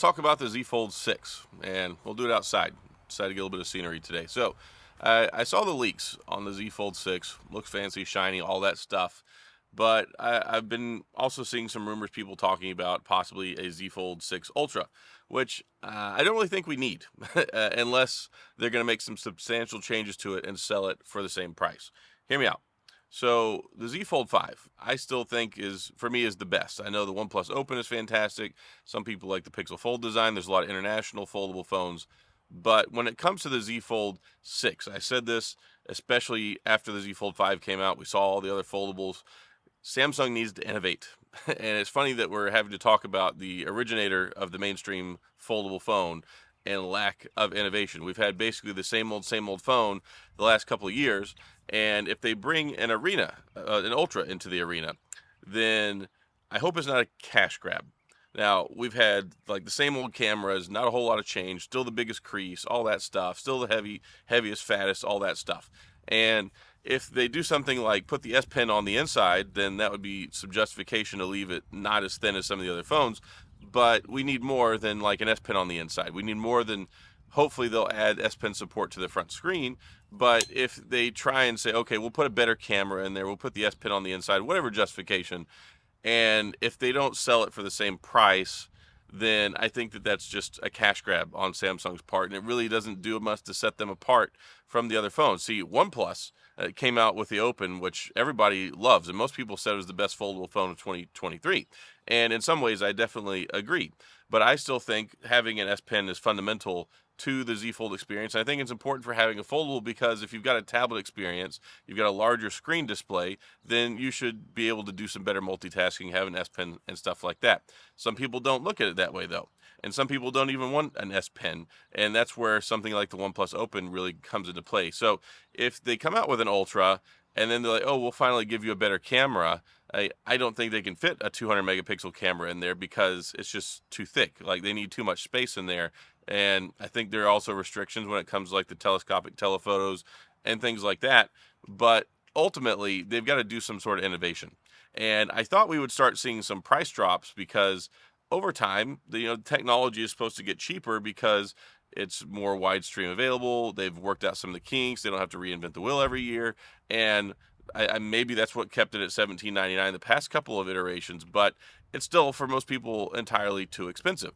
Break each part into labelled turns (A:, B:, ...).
A: talk about the Z Fold 6, and we'll do it outside. Decided to get a little bit of scenery today. So I saw the leaks on the Z Fold 6. Looks fancy, shiny, all that stuff. But I've been also seeing some rumors, people talking about possibly a Z Fold 6 Ultra, which I don't really think we need, unless they're going to make some substantial changes to it and sell it for the same price. Hear me out. So the Z Fold 5, I still think for me, is the best. I know the OnePlus Open is fantastic. Some people like the Pixel Fold design. There's a lot of international foldable phones. But when it comes to the Z Fold 6, I said this especially after the Z Fold 5 came out. We saw all the other foldables. Samsung needs to innovate. And it's funny that we're having to talk about the originator of the mainstream foldable phone and lack of innovation. We've had basically the same old phone the last couple of years. And if they bring an an Ultra into the arena, then I hope it's not a cash grab. Now, we've had like the same old cameras, not a whole lot of change, still the biggest crease, all that stuff, still the heaviest, fattest, all that stuff. And if they do something like put the S Pen on the inside, then that would be some justification to leave it not as thin as some of the other phones. But we need more than like an S Pen on the inside. We need more than, hopefully they'll add S Pen support to the front screen. But if they try and say, okay, we'll put a better camera in there, we'll put the S Pen on the inside, whatever justification, and if they don't sell it for the same price, then I think that that's just a cash grab on Samsung's part, and it really doesn't do much to set them apart from the other phones. See, OnePlus came out with the Open, which everybody loves, and most people said it was the best foldable phone of 2023. And in some ways, I definitely agree. But I still think having an S Pen is fundamental to the Z Fold experience. I think it's important for having a foldable because if you've got a tablet experience, you've got a larger screen display, then you should be able to do some better multitasking, have an S Pen and stuff like that. Some people don't look at it that way though. And some people don't even want an S Pen. And that's where something like the OnePlus Open really comes into play. So if they come out with an Ultra and then they're like, oh, we'll finally give you a better camera, I don't think they can fit a 200 megapixel camera in there because it's just too thick. Like they need too much space in there. And I think there are also restrictions when it comes to like the telescopic telephotos and things like that. But ultimately, they've got to do some sort of innovation. And I thought we would start seeing some price drops because over time, the technology is supposed to get cheaper because it's more wide stream available. They've worked out some of the kinks. They don't have to reinvent the wheel every year. And maybe that's what kept it at $17.99 the past couple of iterations, but it's still for most people entirely too expensive.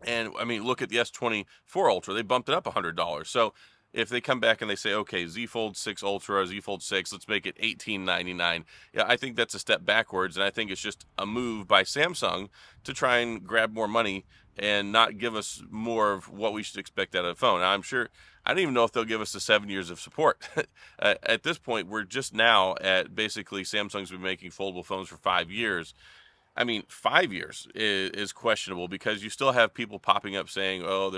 A: And I mean, look at the S24 Ultra. They bumped it up $100. So if they come back and they say, okay, Z Fold 6 Ultra, Z Fold 6, let's make it $18.99. Yeah, I think that's a step backwards. And I think it's just a move by Samsung to try and grab more money and not give us more of what we should expect out of a phone. Now, I don't even know if they'll give us the 7 years of support. At this point, we're just now at basically Samsung's been making foldable phones for 5 years. I mean, 5 years is questionable because you still have people popping up saying, oh,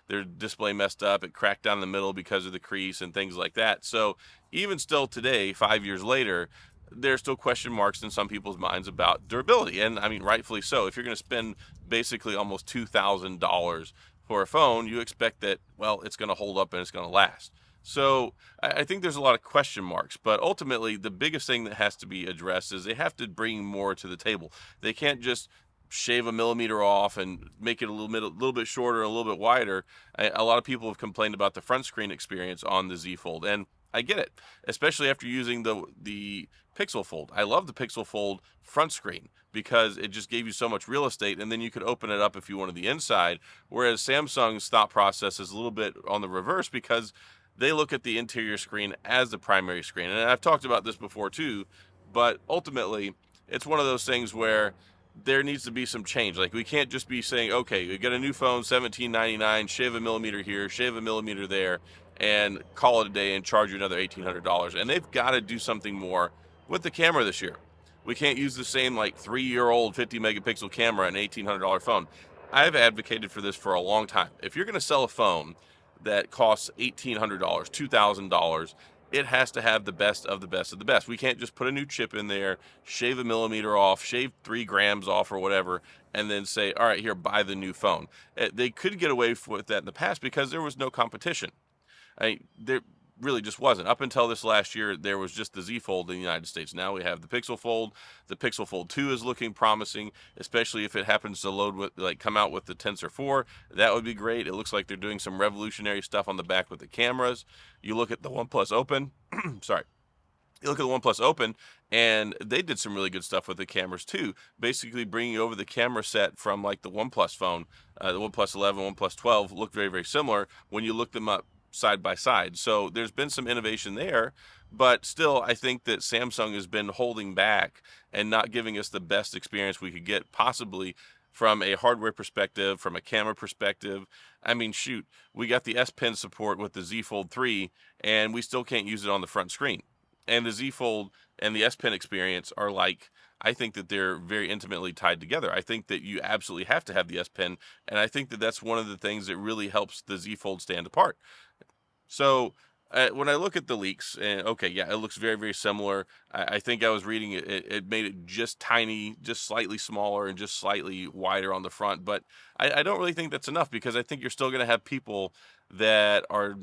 A: their display messed up, it cracked down the middle because of the crease and things like that. So even still today, 5 years later, there's still question marks in some people's minds about durability. And I mean, rightfully so. If you're going to spend basically almost $2,000 for a phone, you expect that, well, it's going to hold up and it's going to last. So I think there's a lot of question marks, but ultimately the biggest thing that has to be addressed is they have to bring more to the table. They can't just shave a millimeter off and make it a little bit shorter, a little bit wider. A lot of people have complained about the front screen experience on the Z Fold, and I get it, especially after using the Pixel Fold. I love the Pixel Fold front screen because it just gave you so much real estate, and then you could open it up if you wanted the inside, whereas Samsung's thought process is a little bit on the reverse because they look at the interior screen as the primary screen. And I've talked about this before too, but ultimately it's one of those things where there needs to be some change. Like we can't just be saying, okay, you get a new phone, $17.99, shave a millimeter here, shave a millimeter there, and call it a day and charge you another $1,800. And they've got to do something more with the camera this year. We can't use the same like 3-year-old 50 megapixel camera in an $1,800 phone. I've advocated for this for a long time. If you're going to sell a phone that costs $1,800, $2,000, it has to have the best of the best of the best. We can't just put a new chip in there, shave a millimeter off, shave 3 grams off or whatever, and then say, all right, here, buy the new phone. They could get away with that in the past because there was no competition. really just wasn't. Up until this last year, there was just the Z Fold in the United States. Now we have the Pixel Fold. The Pixel Fold 2 is looking promising, especially if it happens to load with, like, come out with the Tensor 4. That would be great. It looks like they're doing some revolutionary stuff on the back with the cameras. You look at the OnePlus Open, sorry. You look at the OnePlus Open, and they did some really good stuff with the cameras too. Basically, bringing over the camera set from like the OnePlus phone, the OnePlus 11, OnePlus 12 look very, very similar when you look them up side by side. So there's been some innovation there, but still, I think that Samsung has been holding back and not giving us the best experience we could get, possibly from a hardware perspective, from a camera perspective. I mean, shoot, we got the S Pen support with the Z Fold 3, and we still can't use it on the front screen. And the Z Fold and the S Pen experience are like, I think that they're very intimately tied together. I think that you absolutely have to have the S Pen, and I think that that's one of the things that really helps the Z Fold stand apart. So when I look at the leaks, and okay, yeah, it looks very, very similar. I think I was reading it, it made it just tiny, just slightly smaller and just slightly wider on the front. But I don't really think that's enough, because I think you're still going to have people that are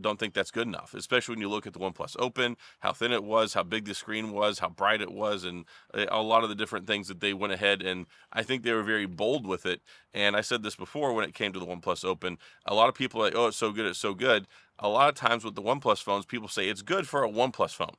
A: don't think that's good enough, especially when you look at the OnePlus Open, how thin it was, how big the screen was, how bright it was, and a lot of the different things that they went ahead, and I think they were very bold with it. And I said this before, when it came to the OnePlus Open, a lot of people are like, oh, it's so good, it's so good. A lot of times with the OnePlus phones, people say it's good for a OnePlus phone,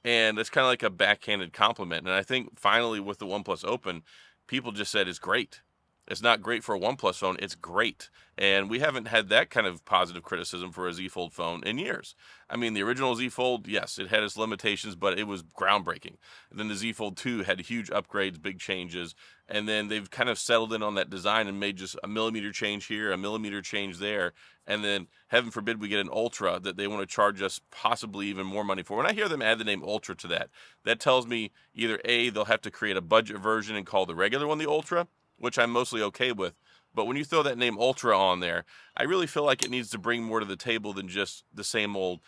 A: and it's kind of like a backhanded compliment. And I think finally with the OnePlus Open, people just said it's great. It's not great for a OnePlus phone, it's great. And we haven't had that kind of positive criticism for a Z Fold phone in years. I mean, the original Z Fold, yes, it had its limitations, but it was groundbreaking. And then the Z Fold 2 had huge upgrades, big changes, and then they've kind of settled in on that design and made just a millimeter change here, a millimeter change there, and then heaven forbid we get an Ultra that they want to charge us possibly even more money for. When I hear them add the name Ultra to that, that tells me either A, they'll have to create a budget version and call the regular one the Ultra, which I'm mostly okay with. But when you throw that name Ultra on there, I really feel like it needs to bring more to the table than just the same old,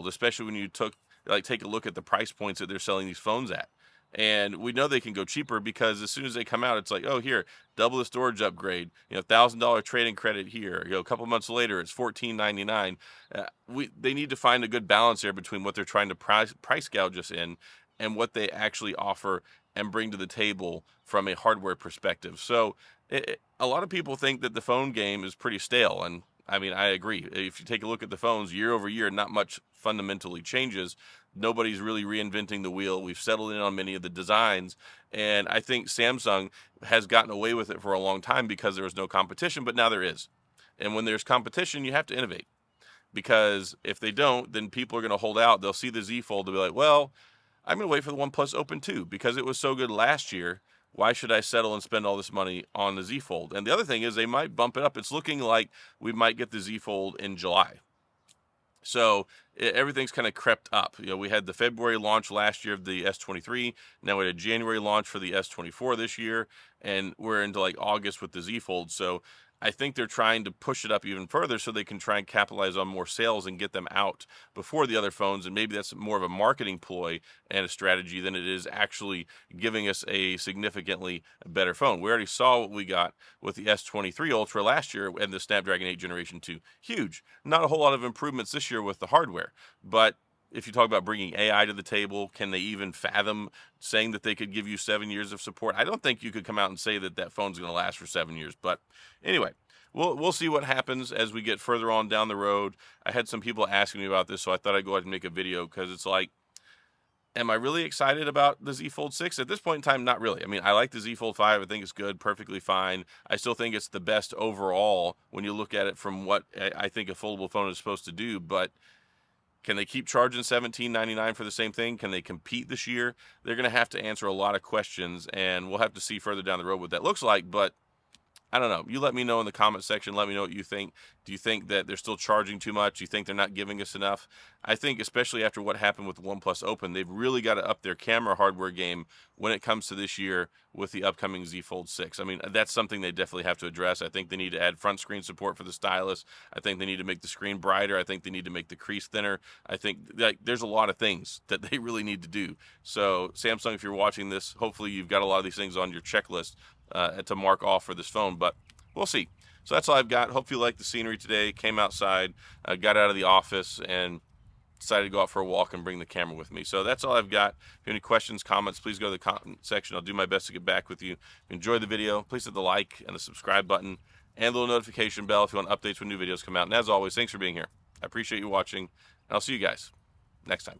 A: especially when you take a look at the price points that they're selling these phones at. And we know they can go cheaper, because as soon as they come out, it's like, oh, here, double the storage upgrade, $1,000 trade-in credit here. A couple months later, it's $14.99. They need to find a good balance there between what they're trying to price gouge us in and what they actually offer and bring to the table from a hardware perspective. So a lot of people think that the phone game is pretty stale, and I mean, I agree. If you take a look at the phones year over year, not much fundamentally changes. Nobody's really reinventing the wheel. We've settled in on many of the designs, and I think Samsung has gotten away with it for a long time because there was no competition, but now there is. And when there's competition, you have to innovate, because if they don't, then people are going to hold out. They'll see the Z Fold, they'll be like, well, I'm going to wait for the OnePlus Open 2 because it was so good last year. Why should I settle and spend all this money on the Z Fold? And the other thing is they might bump it up. It's looking like we might get the Z Fold in July. So everything's kind of crept up. We had the February launch last year of the S23. Now we had a January launch for the S24 this year, and we're into like August with the Z Fold. So I think they're trying to push it up even further so they can try and capitalize on more sales and get them out before the other phones. And maybe that's more of a marketing ploy and a strategy than it is actually giving us a significantly better phone. We already saw what we got with the S23 Ultra last year and the Snapdragon 8 Generation 2. Huge. Not a whole lot of improvements this year with the hardware, but if you talk about bringing AI to the table, can they even fathom saying that they could give you 7 years of support? I don't think you could come out and say that that phone's going to last for 7 years. But anyway, we'll see what happens as we get further on down the road. I had some people asking me about this, so I thought I'd go ahead and make a video, because it's like, am I really excited about the Z Fold 6? At this point in time, not really. I mean, I like the Z Fold 5. I think it's good, perfectly fine. I still think it's the best overall when you look at it from what I think a foldable phone is supposed to do. But can they keep charging $17.99 for the same thing? Can they compete this year? They're going to have to answer a lot of questions, and we'll have to see further down the road what that looks like. But I don't know. You let me know in the comment section. Let me know what you think. Do you think that they're still charging too much? Do you think they're not giving us enough? I think, especially after what happened with the OnePlus Open, they've really got to up their camera hardware game when it comes to this year with the upcoming Z Fold 6. I mean, that's something they definitely have to address. I think they need to add front screen support for the stylus. I think they need to make the screen brighter. I think they need to make the crease thinner. I think there's a lot of things that they really need to do. So Samsung, if you're watching this, hopefully you've got a lot of these things on your checklist to mark off for this phone, but we'll see. So that's all I've got. Hope you liked the scenery today. Came outside, got out of the office, and decided to go out for a walk and bring the camera with me. So that's all I've got. If you have any questions, comments, please go to the comment section. I'll do my best to get back with you. If you enjoyed the video, please hit the like and the subscribe button and the little notification bell if you want updates when new videos come out. And as always, thanks for being here. I appreciate you watching, and I'll see you guys next time.